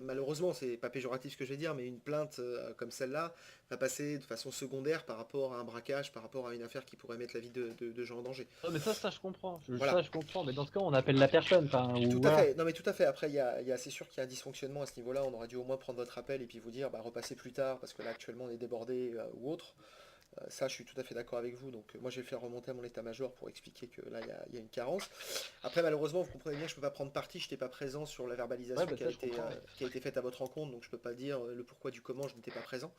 malheureusement, c'est pas péjoratif ce que je vais dire, mais une plainte comme celle-là va passer de façon secondaire par rapport à un braquage, par rapport à une affaire qui pourrait mettre la vie de gens en danger. Non, mais ça je comprends. Voilà. Ça, je comprends. Mais dans ce cas, on appelle la personne. Enfin, ou Tout à voilà. fait. Non, mais tout à fait. Après, c'est sûr qu'il y a un dysfonctionnement à ce niveau-là. On aurait dû au moins prendre votre appel et puis vous dire, bah, repassez plus tard parce que là, actuellement, on est débordé ou autre. Ça, je suis tout à fait d'accord avec vous. Donc, moi, je vais faire remonter à mon état-major pour expliquer que là, il y a une carence. Après, malheureusement, vous comprenez bien que je ne peux pas prendre parti. Je n'étais pas présent sur la Ouais, verbalisation bah ça, je comprends. qui a été faite à votre rencontre. Donc, je ne peux pas dire le pourquoi du comment je n'étais pas présent.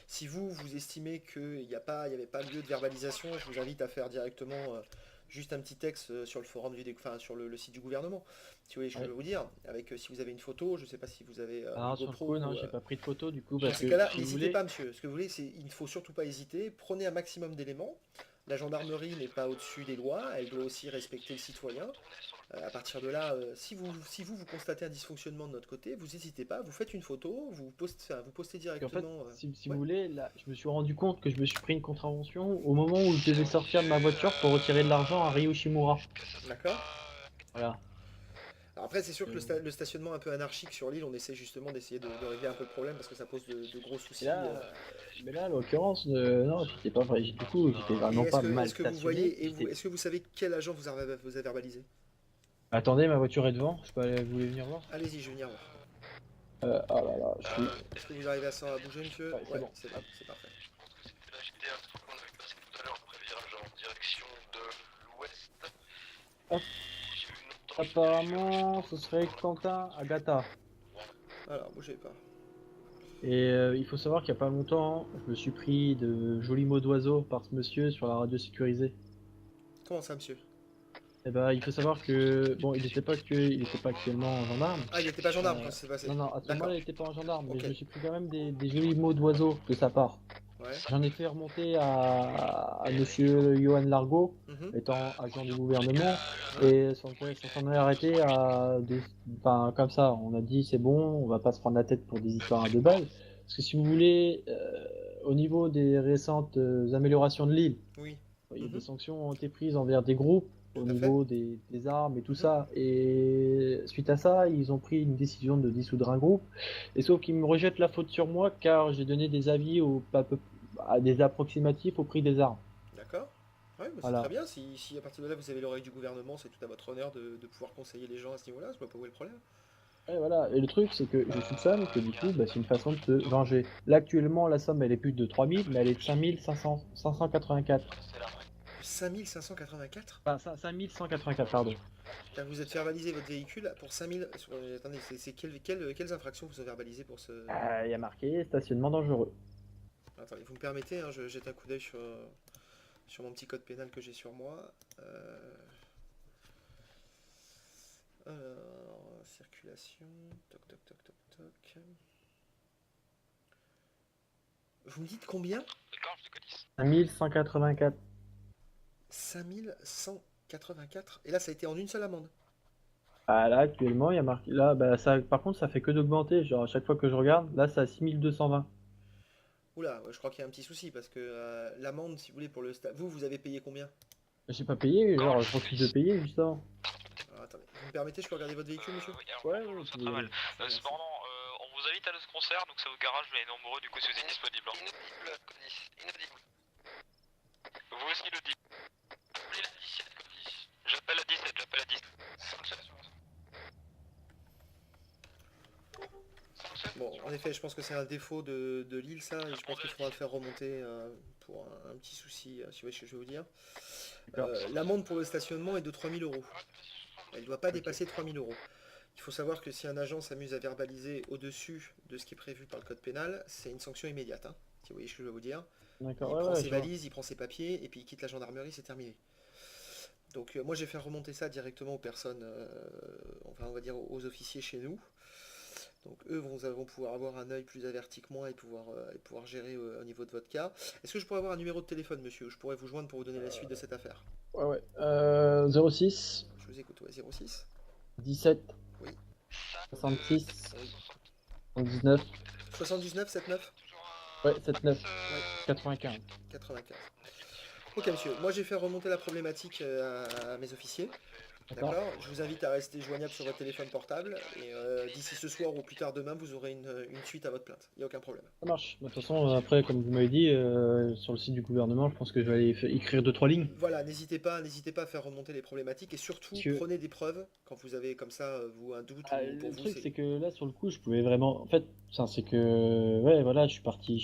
Si vous estimez qu'il n'y avait pas lieu de verbalisation, je vous invite à faire directement juste un petit texte sur le forum enfin, sur le site du gouvernement. Si vous voyez ce que je Ouais. veux vous dire, avec si vous avez une photo, je ne sais pas si vous avez une Alors, sur le coup, GoPro non, ou, j'ai pas pris de photo du coup, dans parce ces que cas-là, si vous n'hésitez voulez. pas, monsieur. Ce que vous voulez, c'est il ne faut surtout pas hésiter. Prenez un maximum d'éléments. La gendarmerie n'est pas au-dessus des lois, elle doit aussi respecter le citoyen. À partir de là, si vous constatez un dysfonctionnement de notre côté, vous n'hésitez pas, vous faites une photo, vous postez Parce qu'en fait, directement. si vous Ouais, voulez, là, je me suis rendu compte que je me suis pris une contravention au moment où je devais sortir de ma voiture pour retirer de l'argent à Ryoshimura. d'accord. Voilà. Alors après, c'est sûr que Euh, le stationnement un peu anarchique sur l'île, on essaie justement d'essayer de régler un peu le problème parce que ça pose de gros Et soucis. là, mais là, en l'occurrence, non, j'étais pas vrai. Du coup, j'étais Et vraiment pas mal est-ce que vous stationné. voyez, est-ce que vous savez quel agent vous a verbalisé? Attendez, ma voiture est devant. Je peux aller, vous voulez venir voir? Allez-y, je vais venir voir. Oh là là, je suis. Est-ce que vous arrivez à bouger, monsieur? Ouais, c'est Ouais, bon. c'est bon, Hop. c'est parfait. La JDA qu'on avait passé tout à l'heure après le virage en direction de l'ouest. Hop. J'ai eu une autre Apparemment, ce serait Quentin Agata. Alors, bougez pas. Et il faut savoir qu'il y a pas longtemps, je me suis pris de jolis mots d'oiseau par ce monsieur sur la radio sécurisée. Comment ça, monsieur? Et ben, il faut savoir que bon, il était pas actuellement gendarme. Ah, il n'était pas gendarme quand ça s'est passé. Non, non, à ce moment-là, D'accord. il était pas un gendarme, mais Ok. je me suis pris quand même des jolis mots d'oiseau de sa part. Ouais. J'en ai fait remonter à monsieur Johan Largot, Mhm. étant agent du gouvernement, Ouais. et ça s'en est arrêté à enfin, comme ça. On a dit c'est bon, on va pas se prendre la tête pour des histoires à deux balles. Parce que si vous voulez, au niveau des récentes améliorations de l'île, Oui. il y a des Mhm. sanctions ont été prises envers des groupes Tout au à fait. niveau des armes et tout Mhm. ça. Et suite à ça, ils ont pris une décision de dissoudre un groupe. Et sauf qu'ils me rejettent la faute sur moi car j'ai donné des avis à des approximatifs au prix des armes. D'accord. Ouais, bah c'est très Voilà. bien. Si à partir de là vous avez l'oreille du gouvernement, c'est tout à votre honneur de pouvoir conseiller les gens à ce niveau-là. Je vois pas où est le problème. Et voilà. Et le truc, c'est que je soupçonne que du coup, bah, c'est une façon de se venger. Là, actuellement, la somme, elle est plus de 3000, mais elle est de 5584. 5584. Enfin, 5184, pardon. Car vous êtes verbalisé votre véhicule pour 5000. Attendez, c'est quelles infractions vous avez verbalisées pour ce. Il y a marqué stationnement dangereux. Attendez, vous me permettez, hein, je jette un coup d'œil sur mon petit code pénal que j'ai sur moi. Circulation. Toc, toc, toc, toc, toc. Vous me dites combien? D'accord, je te connais. 5184. 5184. Et là, ça a été en une seule amende. Ah, là, actuellement, il y a marqué. Là, bah, ça, par contre, ça fait que d'augmenter. Genre, à chaque fois que je regarde, là, c'est à 6220. Oula, ouais, je crois qu'il y a un petit souci parce que l'amende, si vous voulez, pour vous avez payé combien? J'ai pas payé, genre, je refuse de payer, justement. Alors, attendez, vous me permettez, je peux regarder votre véhicule, monsieur? Oui, alors, Ouais, bonjour, ouais, c'est tu très veux y mal. aller. Merci. Cependant, on vous invite à notre concert, donc c'est au garage, mais nombreux, du coup, si vous êtes disponible. Inaudible, Conis, inaudible. Vous aussi le dites. Appelez la 17, Conis. J'appelle la 17, j'appelle la 17. Bon, en effet, je pense que c'est un défaut de l'île, ça, et je pense qu'il faudra le faire remonter pour un petit souci, si vous voyez ce que je veux vous dire. D'accord. L'amende pour le stationnement est de 3000 euros. Elle ne doit pas Ok. dépasser 3000 euros. Il faut savoir que si un agent s'amuse à verbaliser au-dessus de ce qui est prévu par le code pénal, c'est une sanction immédiate, hein, si vous voyez ce que je veux vous dire. D'accord, Il ouais, prend ouais, ses je vois. valises, il prend ses papiers, et puis il quitte la gendarmerie, c'est terminé. Donc moi j'ai fait remonter ça directement aux personnes, enfin on va dire aux officiers chez nous. Donc eux vont pouvoir avoir un œil plus averti que moi et pouvoir gérer au niveau de votre cas. Est-ce que je pourrais avoir un numéro de téléphone, monsieur, où je pourrais vous joindre pour vous donner la suite de cette affaire? Ouais, ouais. 06 Je vous écoute, ouais, 06. 17 Oui, 66 oui. 79. 79, 79. Ouais, 79 Ouais, 95. 95. Ok, monsieur, moi j'ai fait remonter la problématique à mes officiers. D'accord? D'accord? Je vous invite à rester joignable sur votre téléphone portable et d'ici ce soir ou plus tard demain, vous aurez une suite à votre plainte. Il n'y a aucun problème. Ça marche. De toute façon, après, comme vous m'avez dit, sur le site du gouvernement, je pense que je vais aller écrire 2-3 lignes. Voilà, n'hésitez pas à faire remonter les problématiques et surtout Parce que prenez des preuves quand vous avez comme ça vous un doute ah, ou pour le vous truc, c'est. c'est que là, sur le coup, je pouvais vraiment. En fait, ça, c'est que. Ouais, voilà, je suis parti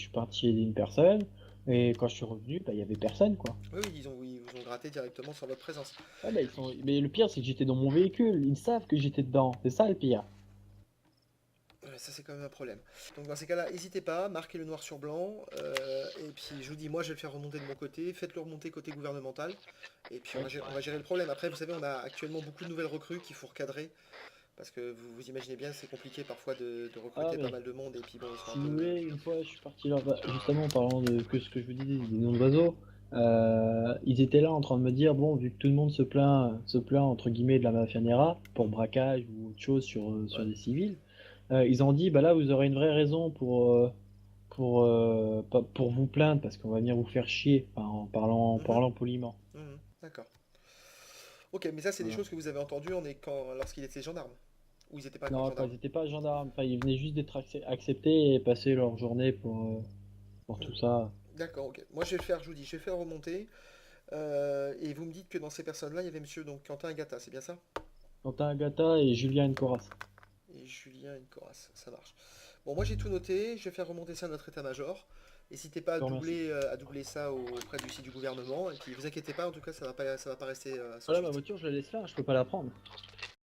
aider une personne. Et quand je suis revenu, bah, il y avait personne, quoi. Oui, oui, ils vous ont gratté directement sans votre présence. Ah, bah, ils sont... Mais le pire, c'est que j'étais dans mon véhicule. Ils savent que j'étais dedans. C'est ça le pire. Ouais, ça c'est quand même un problème. Donc dans ces cas-là, n'hésitez pas, marquez le noir sur blanc. Et puis je vous dis, moi je vais le faire remonter de mon côté. Faites-le remonter côté gouvernemental. Et puis on va gérer le problème. Après, vous savez, on a actuellement beaucoup de nouvelles recrues qu'il faut recadrer. Parce que vous imaginez bien, c'est compliqué parfois de Ah, recruter pas mais mal de monde. Et puis bon, ils sont un si vous peu. voulez, une fois, je suis parti là, bah, justement, en parlant de que ce que je vous disais, des noms d'oiseaux, ils étaient là en train de me dire, bon, vu que tout le monde se plaint entre guillemets de la mafia Nera pour braquage ou autre chose sur Ouais. des civils, ils ont dit, bah là, vous aurez une vraie raison pour vous plaindre parce qu'on va venir vous faire chier, enfin, en Mhm, parlant poliment. d'accord. Ok, mais ça c'est des Voilà. choses que vous avez entendues lorsqu'il était gendarme. Ou ils n'étaient pas encore Non, enfin, gendarmes. ils n'étaient pas gendarmes, enfin, ils venaient juste d'être acceptés et passer leur journée pour Mhm. tout ça. D'accord, ok. Moi je vais le faire, je vous dis, je vais faire remonter. Et vous me dites que dans ces personnes-là, il y avait monsieur donc Quentin Agata, c'est bien ça? Quentin Agata et Julien Nkoras. Et Julien Incoras, ça marche. Bon, moi j'ai tout noté, je vais faire remonter ça à notre état-major. N'hésitez pas Je te remercie. à doubler ça auprès du site du gouvernement. Et puis vous inquiétez pas, en tout cas, ça va pas rester sans Voilà, ma suite. voiture, je la laisse là, je peux pas la prendre.